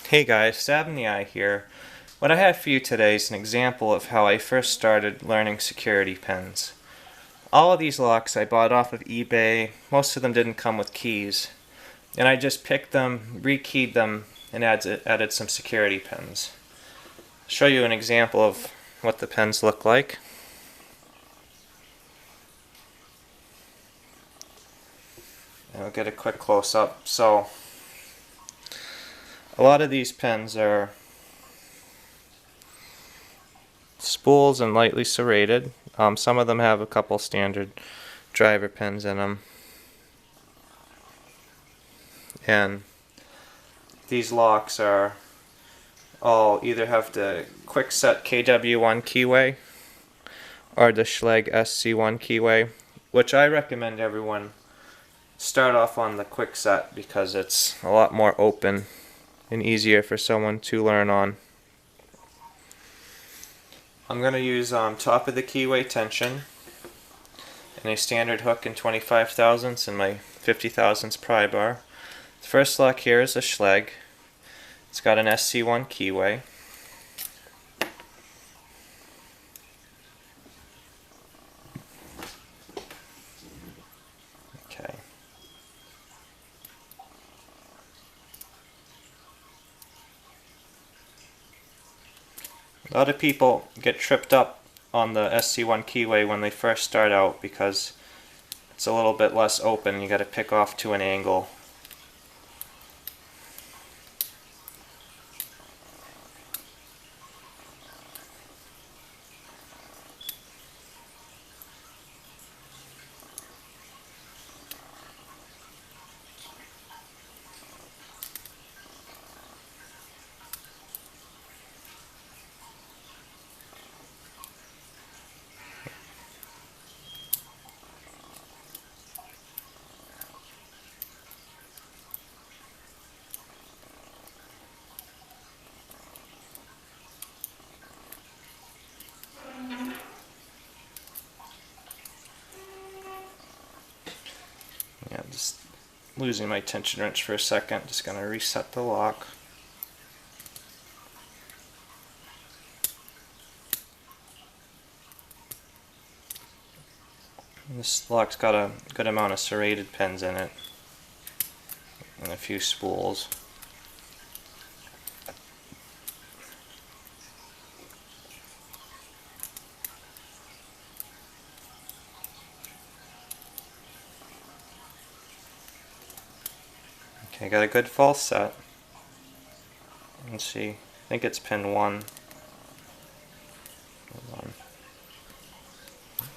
Hey guys, Stab in the Eye here. What I have for you today is an example of how I first started learning security pins. All of these locks I bought off of eBay. Most of them didn't come with keys. And I just picked them, rekeyed them, and added some security pins. I'll show you an example of what the pins look like. And I'll get a quick close-up. So, a lot of these pins are spools and lightly serrated. Some of them have a couple standard driver pins in them. And these locks are all either have the Kwikset KW1 keyway or the Schlage SC1 keyway, which I recommend everyone start off on the Kwikset because it's a lot more open and easier for someone to learn on. I'm going to use top of the keyway tension and a standard hook in 25 thousandths and my 50 thousandths pry bar. The first lock here is a Schlage. It's got an SC1 keyway. Okay. A lot of people get tripped up on the SC1 keyway when they first start out because it's a little bit less open. You got to pick off to an angle. Yeah, just losing my tension wrench for a second. Just going to reset the lock. And this lock's got a good amount of serrated pins in it and a few spools. Okay, got a good false set. Let's see, I think it's pin 1. Hold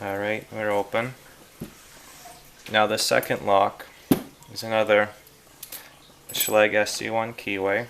on. Alright, we're open. Now the second lock is another Schlage SC1 keyway.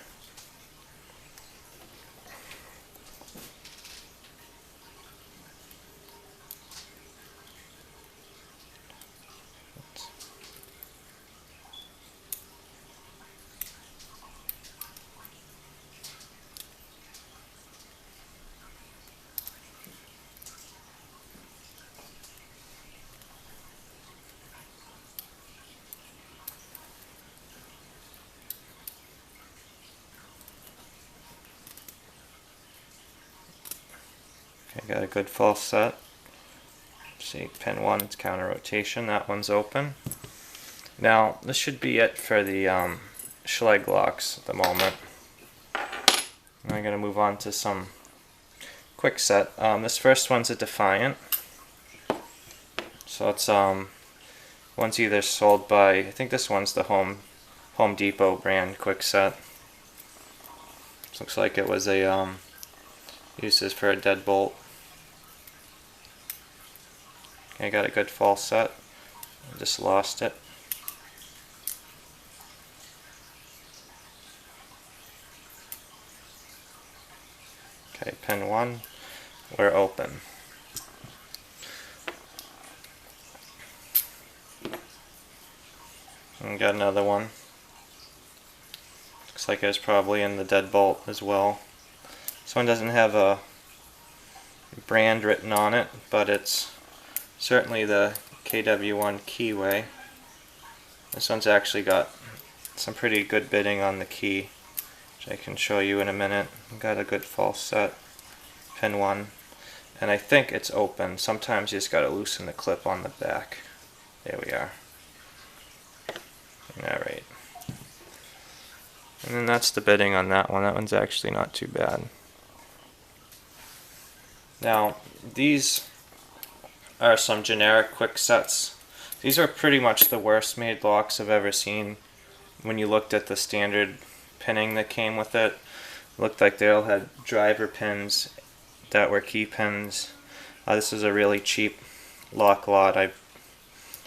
Okay, got a good false set. See, pin 1, it's counter rotation. That one's open. Now, this should be it for the Schlage locks at the moment. Now I'm going to move on to some Kwikset. This first one's a Defiant. So it's one's either sold by, I think this one's the Home Depot brand Kwikset. Looks like it was a uses for a deadbolt. Okay, got a good false set. I just lost it. Okay, pin 1, we're open. And got another one. Looks like it was probably in the deadbolt as well. This one doesn't have a brand written on it, but it's certainly the KW1 keyway. This one's actually got some pretty good bitting on the key which I can show you in a minute. Got a good false set, pin 1, and I think it's open. Sometimes you just got to loosen the clip on the back. There we are. Alright. And then that's the bitting on that one. That one's actually not too bad. Now, these are some generic Kwiksets. These are pretty much the worst made locks I've ever seen. When you looked at the standard pinning that came with it, it looked like they all had driver pins that were key pins. This is a really cheap lock lot I've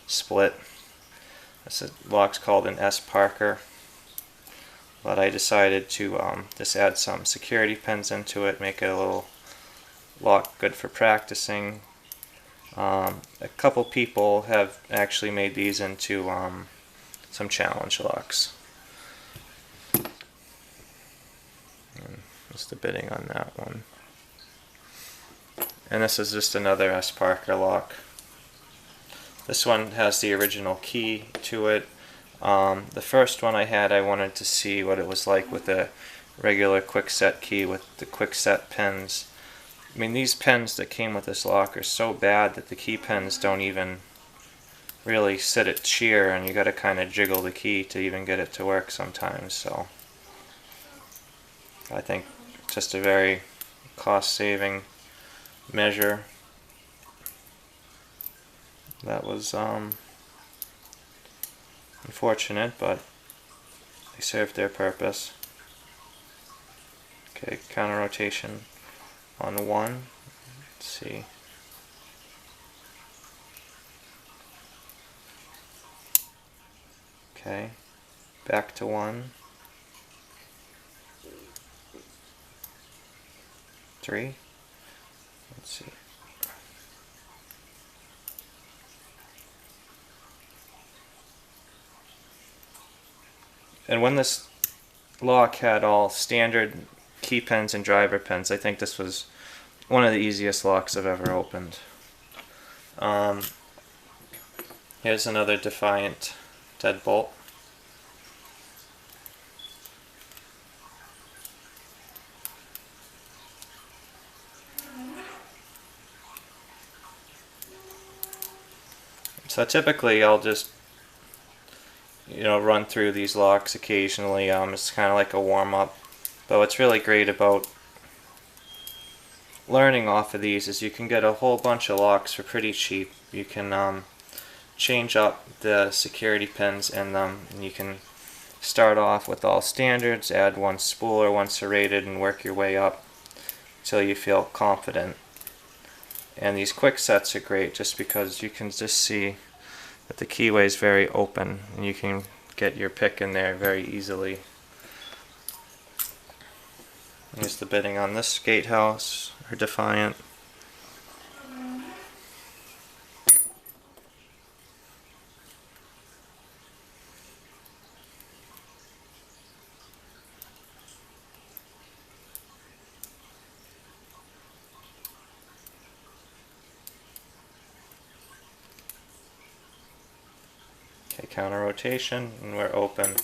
split. This lock's called an S Parker, but I decided to just add some security pins into it, make it a little lock good for practicing. A couple people have actually made these into some challenge locks. And just the bitting on that one. And this is just another S Parker lock. This one has the original key to it. The first one I had, I wanted to see what it was like with a regular Kwikset key with the Kwikset pins. I mean, these pins that came with this lock are so bad that the key pins don't even really sit at shear, and you got to kind of jiggle the key to even get it to work sometimes. So I think just a very cost-saving measure. That was unfortunate, but they served their purpose. Okay, counter rotation on 1. Let's see. Okay, back to 1. 3. Let's see. And when this lock had all standard key pins and driver pins, I think this was one of the easiest locks I've ever opened. Here's another Defiant deadbolt. So typically I'll just run through these locks occasionally. It's kind of like a warm-up. But what's really great about learning off of these is you can get a whole bunch of locks for pretty cheap. You can change up the security pins in them, and you can start off with all standards, add one spool or one serrated, and work your way up until you feel confident. And these Kwiksets are great just because you can just see that the keyway is very open, and you can get your pick in there very easily. Here's the bitting on this Gatehouse or Defiant. Okay, counter rotation, and we're open.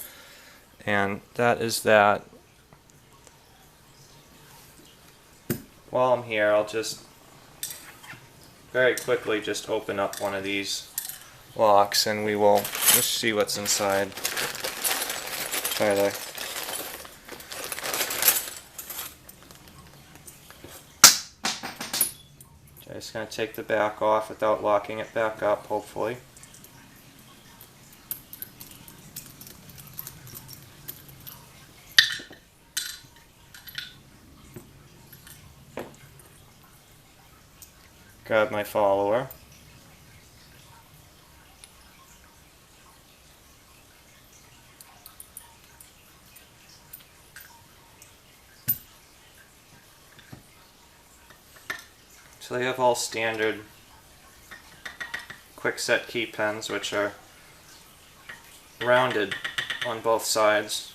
And that is that. While I'm here, I'll just very quickly just open up one of these locks, and we will just see what's inside. Try to just going to take the back off without locking it back up, hopefully. Grab my follower. So they have all standard Kwikset key pins, which are rounded on both sides,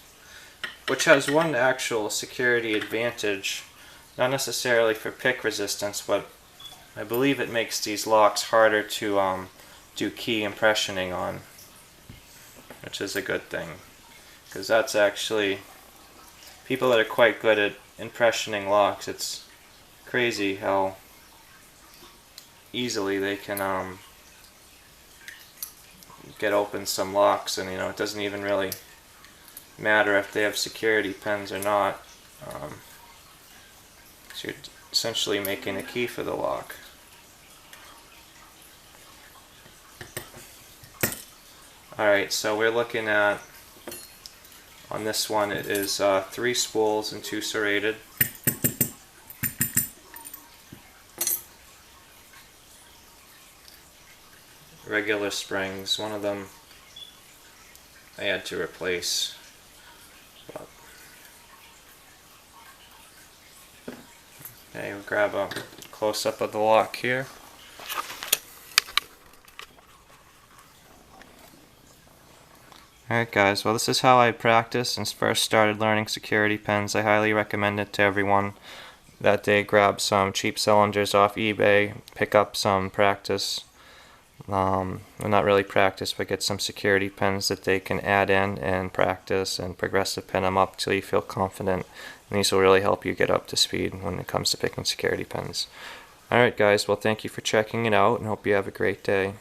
which has one actual security advantage, not necessarily for pick resistance, but I believe it makes these locks harder to do key impressioning on, which is a good thing, because that's actually people that are quite good at impressioning locks, it's crazy how easily they can get open some locks, and it doesn't even really matter if they have security pins or not. So you're essentially making a key for the lock. Alright, so we're looking at, on this one, it is 3 spools and 2 serrated. Regular springs. One of them I had to replace. But okay, we'll grab a close-up of the lock here. Alright guys, well this is how I practiced and first started learning security pins. I highly recommend it to everyone that day. Grab some cheap cylinders off eBay, pick up some practice, well not really practice, but get some security pins that they can add in and practice and progressive pin them up till you feel confident. And these will really help you get up to speed when it comes to picking security pins. Alright guys, well thank you for checking it out and hope you have a great day.